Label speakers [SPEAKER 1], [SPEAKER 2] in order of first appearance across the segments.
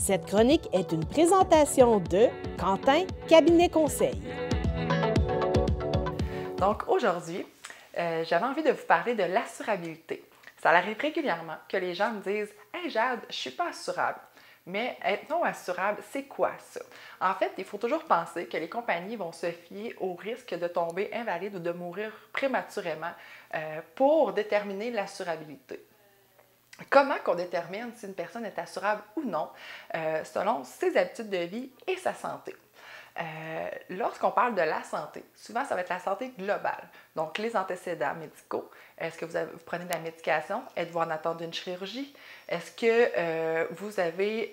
[SPEAKER 1] Cette chronique est une présentation de Quentin Cabinet Conseil.
[SPEAKER 2] Donc aujourd'hui, j'avais envie de vous parler de l'assurabilité. Ça arrive régulièrement que les gens me disent « Hey Jade, je ne suis pas assurable ». Mais être non assurable, c'est quoi ça? En fait, il faut toujours penser que les compagnies vont se fier au risque de tomber invalide ou de mourir prématurément pour déterminer l'assurabilité. Comment qu'on détermine si une personne est assurable ou non selon ses habitudes de vie et sa santé? Lorsqu'on parle de la santé, souvent ça va être la santé globale. Donc les antécédents médicaux, est-ce que vous prenez de la médication? Êtes-vous en attente d'une chirurgie? Est-ce que vous avez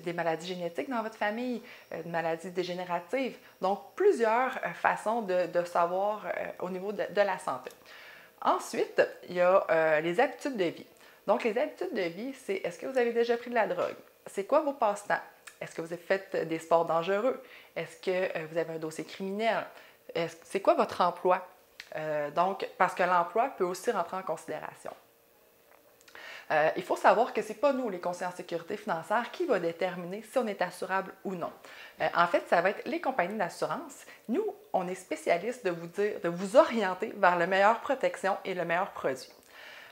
[SPEAKER 2] des maladies génétiques dans votre famille, des maladies dégénératives? Donc plusieurs façons de savoir au niveau de la santé. Ensuite, il y a les habitudes de vie. Donc les habitudes de vie, c'est est-ce que vous avez déjà pris de la drogue? C'est quoi vos passe-temps? Est-ce que vous avez fait des sports dangereux? Est-ce que vous avez un dossier criminel? C'est quoi votre emploi? Donc, parce que l'emploi peut aussi rentrer en considération. Il faut savoir que ce n'est pas nous, les conseillers en sécurité financière, qui va déterminer si on est assurable ou non. En fait, ça va être les compagnies d'assurance. Nous, on est spécialistes de vous orienter vers la meilleure protection et le meilleur produit.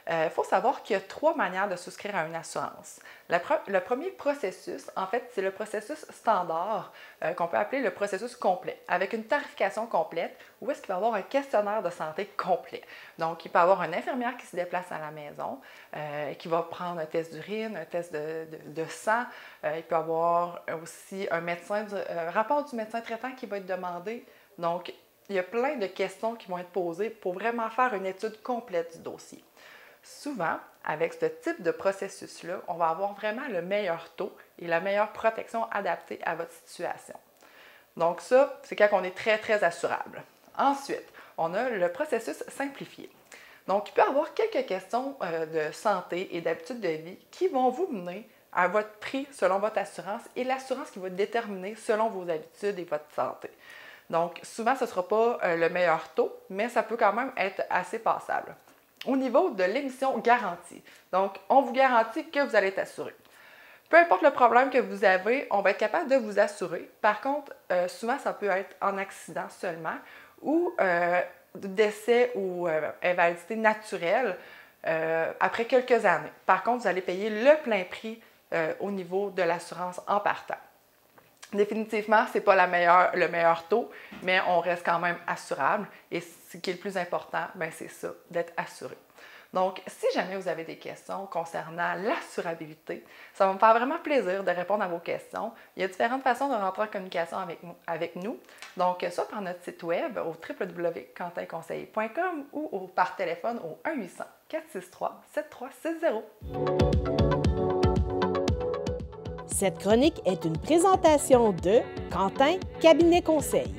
[SPEAKER 2] Il faut savoir qu'il y a 3 manières de souscrire à une assurance. Le premier processus, en fait, c'est le processus standard qu'on peut appeler le processus complet, avec une tarification complète où est-ce qu'il va y avoir un questionnaire de santé complet. Donc, il peut y avoir une infirmière qui se déplace à la maison, qui va prendre un test d'urine, un test de sang. Il peut y avoir aussi un rapport du médecin traitant qui va être demandé. Donc, il y a plein de questions qui vont être posées pour vraiment faire une étude complète du dossier. Souvent, avec ce type de processus-là, on va avoir vraiment le meilleur taux et la meilleure protection adaptée à votre situation. Donc ça, c'est quand on est très, très assurable. Ensuite, on a le processus simplifié. Donc, il peut y avoir quelques questions de santé et d'habitude de vie qui vont vous mener à votre prix selon votre assurance et l'assurance qui va déterminer selon vos habitudes et votre santé. Donc, souvent, ce ne sera pas le meilleur taux, mais ça peut quand même être assez passable. Au niveau de l'émission garantie, donc on vous garantit que vous allez être assuré. Peu importe le problème que vous avez, on va être capable de vous assurer. Par contre, souvent, ça peut être en accident seulement ou décès ou invalidité naturelle après quelques années. Par contre, vous allez payer le plein prix au niveau de l'assurance en partant. Définitivement, ce n'est pas le meilleur taux, mais on reste quand même assurable. Et ce qui est le plus important, c'est ça, d'être assuré. Donc, si jamais vous avez des questions concernant l'assurabilité, ça va me faire vraiment plaisir de répondre à vos questions. Il y a différentes façons de rentrer en communication avec nous. Donc, soit par notre site web au www.quentinconseil.com ou par téléphone au 1-800-463-7360.
[SPEAKER 1] Cette chronique est une présentation de Quentin Cabinet Conseil.